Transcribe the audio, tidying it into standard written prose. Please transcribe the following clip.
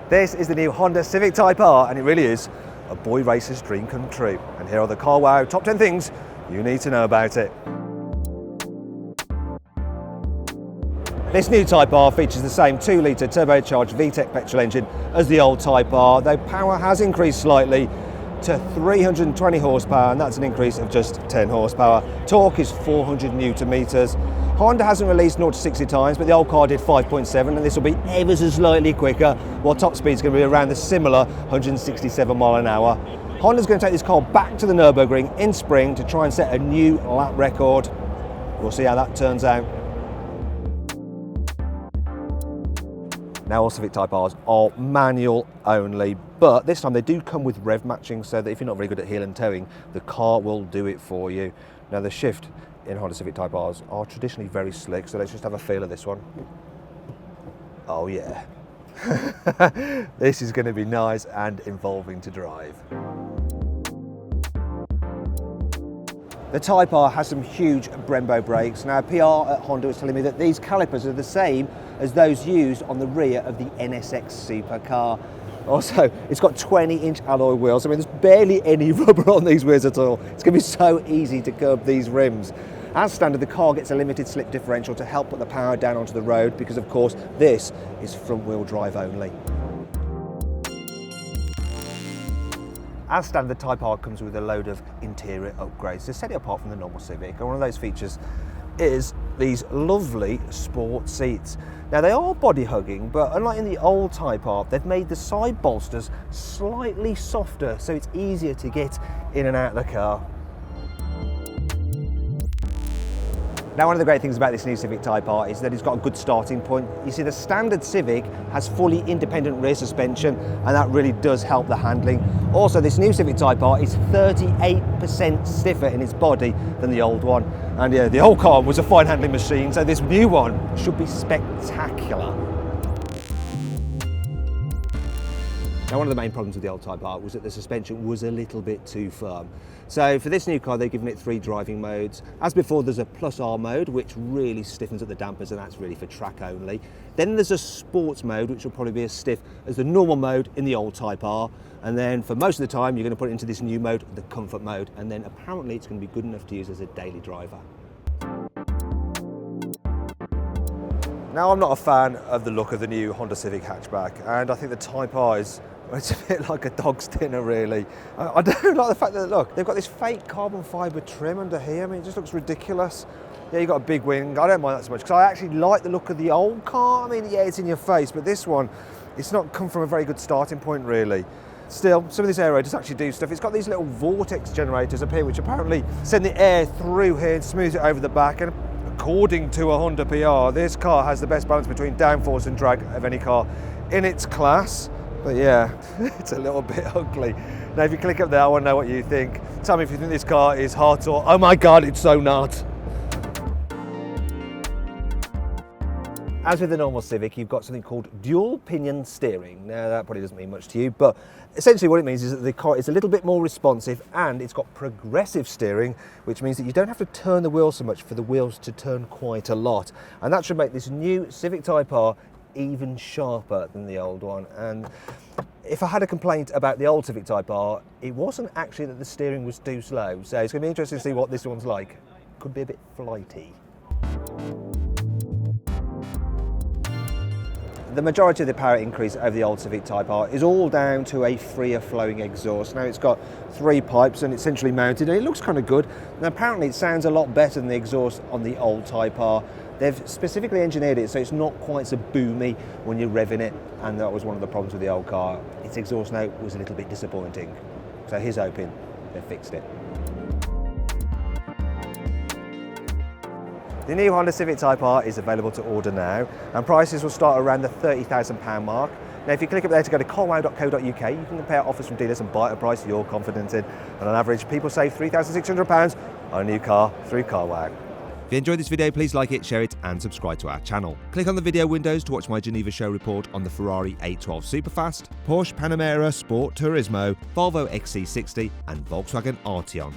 This is the new Honda Civic Type R, and it really is a boy racer's dream come true. And here are the carwow top 10 things you need to know about it. This new Type R features the same 2-litre turbocharged VTEC petrol engine as the old Type R, though power has increased slightly to 320 horsepower, and that's an increase of just 10 horsepower. Torque is 400 newton meters. Honda hasn't released 0 to 60 times, but the old car did 5.7, and this will be ever so slightly quicker, while top speed is going to be around the similar 167 mile an hour. Honda's going to take this car back to the Nürburgring in spring to try and set a new lap record. We'll see how that turns out. Now all Civic Type Rs are manual only, but this time they do come with rev matching, so that if you're not very good at heel and towing, the car will do it for you. Now the shift in Honda Civic Type Rs are traditionally very slick, so let's just have a feel of this one. Oh yeah. This is going to be nice and involving to drive. The Type R has some huge Brembo brakes. Now PR at Honda was telling me that these calipers are the same as those used on the rear of the NSX supercar. Also, it's got 20-inch alloy wheels. I mean, there's barely any rubber on these wheels at all. It's going to be so easy to curb these rims. As standard, the car gets a limited slip differential to help put the power down onto the road because, of course, this is front-wheel drive only. As standard, the Type R comes with a load of interior upgrades to set it apart from the normal Civic, and one of those features is these lovely sport seats. Now they are body hugging, but unlike in the old Type R, they've made the side bolsters slightly softer so it's easier to get in and out of the car. Now, one of the great things about this new Civic Type R is that it's got a good starting point. You see, the standard Civic has fully independent rear suspension, and that really does help the handling. Also, this new Civic Type R is 38% stiffer in its body than the old one. And yeah, the old car was a fine handling machine, so this new one should be spectacular. Now, one of the main problems with the old Type R was that the suspension was a little bit too firm. So for this new car, they've given it 3 driving modes. As before, there's a Plus R mode, which really stiffens up the dampers, and that's really for track only. Then there's a Sports mode, which will probably be as stiff as the normal mode in the old Type R. And then for most of the time, you're going to put it into this new mode, the Comfort mode. And then apparently it's going to be good enough to use as a daily driver. Now, I'm not a fan of the look of the new Honda Civic hatchback, and I think the Type R it's a bit like a dog's dinner, really. I don't like the fact that, look, they've got this fake carbon fibre trim under here. I mean, it just looks ridiculous. Yeah, you've got a big wing. I don't mind that so much because I actually like the look of the old car. I mean, yeah, it's in your face, but this one, it's not come from a very good starting point, really. Still, some of this aero does actually do stuff. It's got these little vortex generators up here, which apparently send the air through here and smooth it over the back. And according to a Honda PR, this car has the best balance between downforce and drag of any car in its class. But yeah, it's a little bit ugly. Now, if you click up there, I want to know what you think. Tell me if you think this car is hot or, oh my God, it's so not. As with the normal Civic, you've got something called dual pinion steering. Now, that probably doesn't mean much to you, but essentially what it means is that the car is a little bit more responsive, and it's got progressive steering, which means that you don't have to turn the wheel so much for the wheels to turn quite a lot. And that should make this new Civic Type R even sharper than the old one. And if I had a complaint about the old Civic Type R, it wasn't actually that the steering was too slow. So it's going to be interesting to see what this one's like. Could be a bit flighty. The majority of the power increase over the old Civic Type R is all down to a freer flowing exhaust. Now, it's got 3 pipes and it's centrally mounted, and it looks kind of good. And apparently it sounds a lot better than the exhaust on the old Type R. They've specifically engineered it so it's not quite so boomy when you're revving it, and that was one of the problems with the old car. Its exhaust note was a little bit disappointing. So here's hoping they've fixed it. The new Honda Civic Type R is available to order now, and prices will start around the £30,000 mark. Now, if you click up there to go to carwow.co.uk, you can compare offers from dealers and buy at a price you're confident in. And on average, people save £3,600 on a new car through Carwow. If you enjoyed this video, please like it, share it and subscribe to our channel. Click on the video windows to watch my Geneva show report on the Ferrari 812 Superfast, Porsche Panamera Sport Turismo, Volvo XC60 and Volkswagen Arteon.